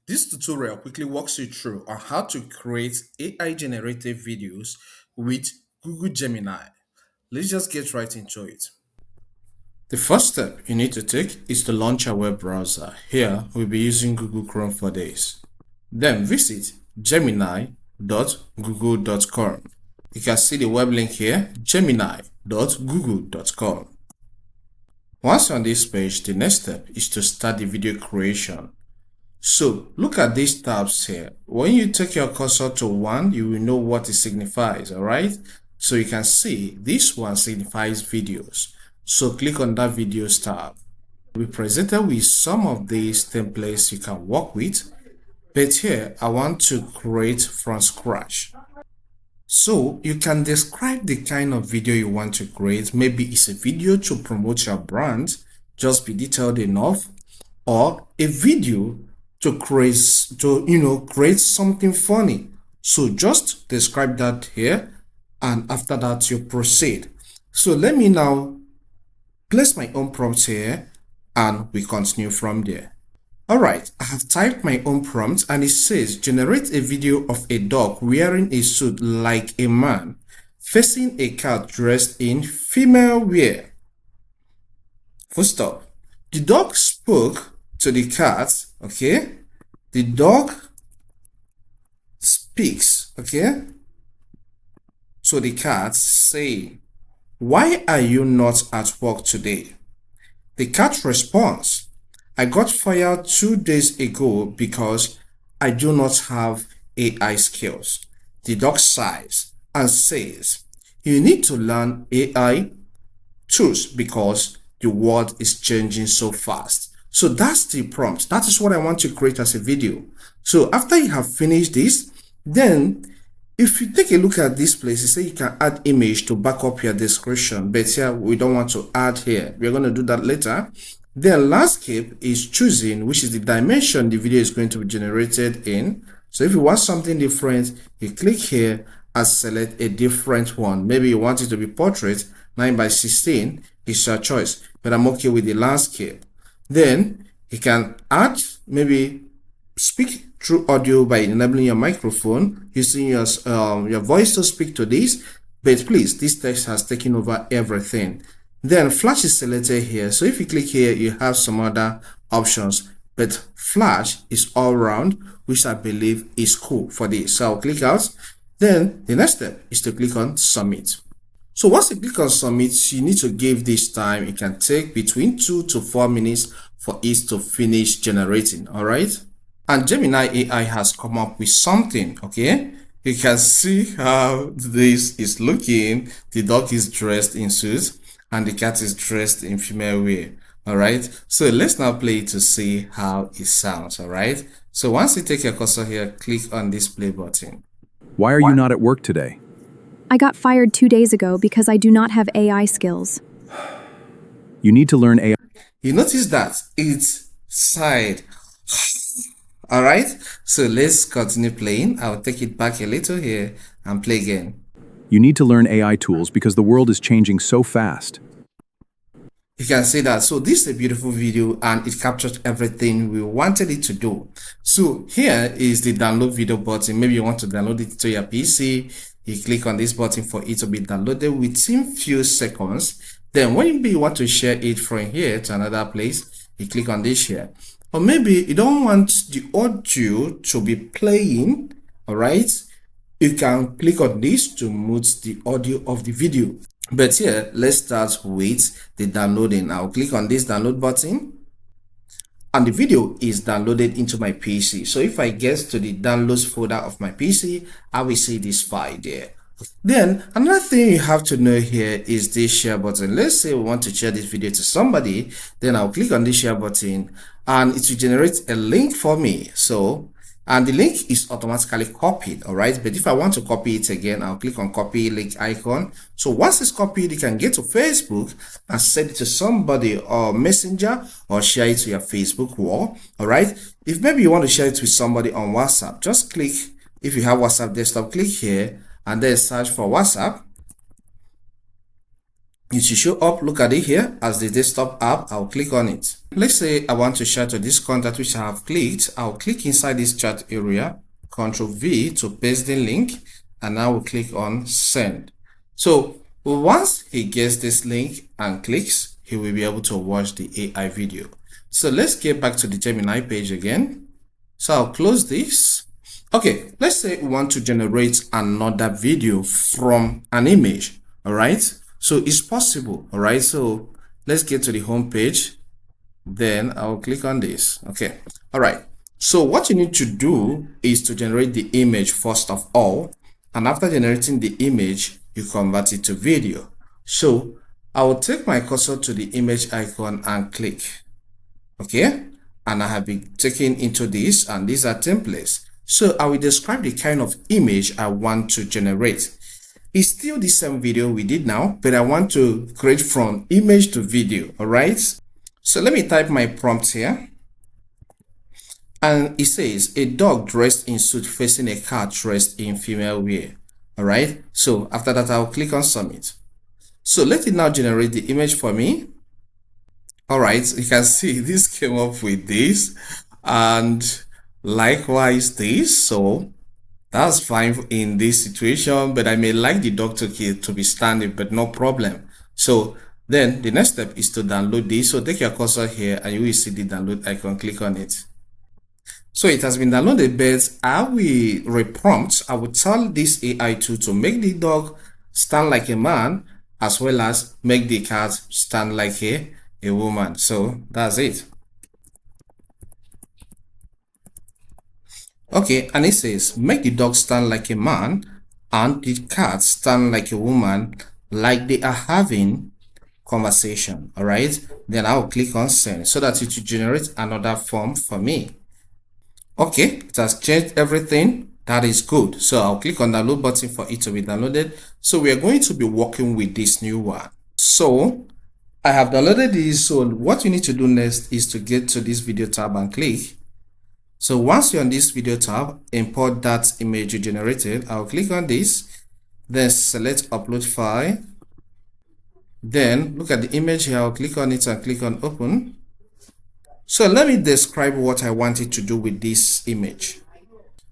This tutorial quickly walks you through on how to create AI generated videos with Google Gemini. Let's just get right into it. The first step you need to take is to launch a web browser. Here, we'll be using Google Chrome for this. Then visit gemini.google.com. You can see the web link here, gemini.google.com. Once on this page, the next step is to start the video creation. So look at these tabs here. When you take your cursor to one, you will know what it signifies, all right? So you can see this one signifies videos. So click on that videos tab. We'll be presented with some of these templates you can work with, but here I want to create from scratch. So you can describe the kind of video you want to create. Maybe it's a video to promote your brand, just be detailed enough, or a video to create something funny. So just describe that here, and after that you proceed. So let me now place my own prompt here and we continue from there. All right, I have typed my own prompt and it says generate a video of a dog wearing a suit like a man facing a cat dressed in female wear. Full stop. The dog spoke to the cat, okay? The dog speaks, okay? So the cat say, "Why are you not at work today?" The cat responds, "I got fired 2 days ago because I do not have AI skills." The dog sighs and says, "You need to learn AI tools because the world is changing so fast." So that's the prompt. That is what I want to create as a video. So after you have finished this, then if you take a look at this place, you say you can add image to back up your description, but here we don't want to add here. We're going to do that later. Then landscape is choosing which is the dimension the video is going to be generated in. So if you want something different, you click here and select a different one. Maybe you want it to be portrait 9:16. It's your choice, but I'm okay with the landscape. Then you can add, maybe speak through audio by enabling your microphone, using your voice to speak to this. But please, this text has taken over everything. Then Flash is selected here. So if you click here, you have some other options, but Flash is all round, which I believe is cool for this. So I'll click out. Then the next step is to click on Submit. So once you click on Submit, you need to give this time. It can take between 2 to 4 minutes for it to finish generating, all right? And Gemini AI has come up with something, okay? You can see how this is looking. The dog is dressed in suits and the cat is dressed in female wear, all right? So let's now play it to see how it sounds, all right? So once you take your cursor here, click on this play button. Why are you not at work today? I got fired 2 days ago because I do not have AI skills. You need to learn AI. You notice that it's sighed. All right, so let's continue playing. I'll take it back a little here and play again. You need to learn AI tools because the world is changing so fast. You can see that. So this is a beautiful video and it captured everything we wanted it to do. So here is the download video button. Maybe you want to download it to your PC. You click on this button for it to be downloaded within few seconds. Then when you want to share it from here to another place, you click on this here. Or maybe you don't want the audio to be playing, all right? You can click on this to mute the audio of the video. But here, let's start with the downloading. I'll click on this download button and the video is downloaded into my PC. So if I get to the downloads folder of my PC, I will see this file there. Then another thing you have to know here is this share button. Let's say we want to share this video to somebody, then I'll click on this share button and it will generate a link for me. So and the link is automatically copied, all right? But if I want to copy it again, I'll click on copy link icon. So once it's copied, you can get to Facebook and send it to somebody or Messenger or share it to your Facebook wall, all right? If maybe you want to share it with somebody on WhatsApp, just click, if you have WhatsApp desktop, click here and then search for WhatsApp. it should show up. Look at it here as the desktop app. I'll click on it. Let's say I want to share to this contact which I have clicked. I'll click inside this chat area, Control V to paste the link, and I will click on send. So once he gets this link and clicks, he will be able to watch the AI video. So let's get back to the Gemini page again. So I'll close this. Okay, let's say we want to generate another video from an image. All right, so it's possible. All right, so let's get to the home page. Then I'll click on this. Okay, all right. So what you need to do is to generate the image first of all, and after generating the image, you convert it to video. So I will take my cursor to the image icon and click. Okay, and I have been taken into this, and these are templates. So I will describe the kind of image I want to generate. It's still the same video we did now, but I want to create from image to video. All right, so let me type my prompt here. And it says a dog dressed in suit facing a cat dressed in female wear. All right, so after that I'll click on submit. So let it now generate the image for me. All right, you can see this came up with this, and likewise this. So that's fine in this situation, but I may like the dog to be standing, but no problem. So then the next step is to download this. So take your cursor here and you will see the download icon. Click on it. So it has been downloaded, but I will reprompt. I will tell this AI tool to make the dog stand like a man, as well as make the cat stand like a woman. So that's it. Okay, and it says make the dog stand like a man and the cat stand like a woman, like they are having conversation. All right, then I'll click on send so that it will generate another form for me. Okay, it has changed everything. That is good. So I'll click on the download button for it to be downloaded. So we are going to be working with this new one. So I have downloaded this. So what you need to do next is to get to this video tab and click. So once you're on this video tab, import that image you generated. I'll click on this, then select upload file. Then look at the image here. I'll click on it and click on open. So let me describe what I wanted to do with this image.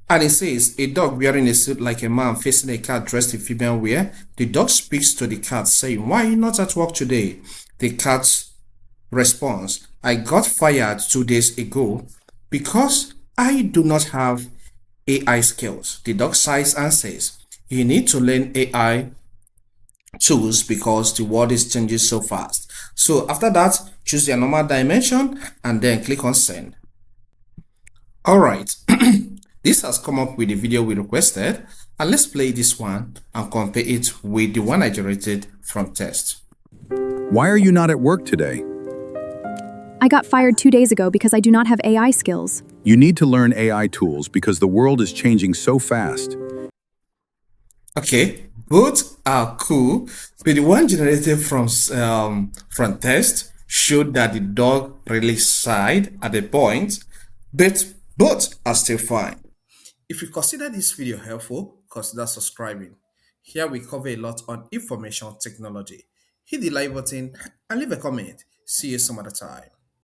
And it says a dog wearing a suit like a man facing a cat dressed in female wear. The dog speaks to the cat saying, "Why are you not at work today?" The cat responds, "I got fired 2 days ago because I do not have AI skills." The dog sighs and says, "You need to learn AI tools because the world is changing so fast." So after that, choose your normal dimension and then click on send. All right, this has come up with the video we requested, and let's play this one and compare it with the one I generated from test. Why are you not at work today? I got fired 2 days ago because I do not have AI skills. You need to learn AI tools because the world is changing so fast. Okay, both are cool, but the one generated from test showed that the dog really sighed at a point, but both are still fine. If you consider this video helpful, consider subscribing. Here we cover a lot on information technology. Hit the like button and leave a comment. See you some other time.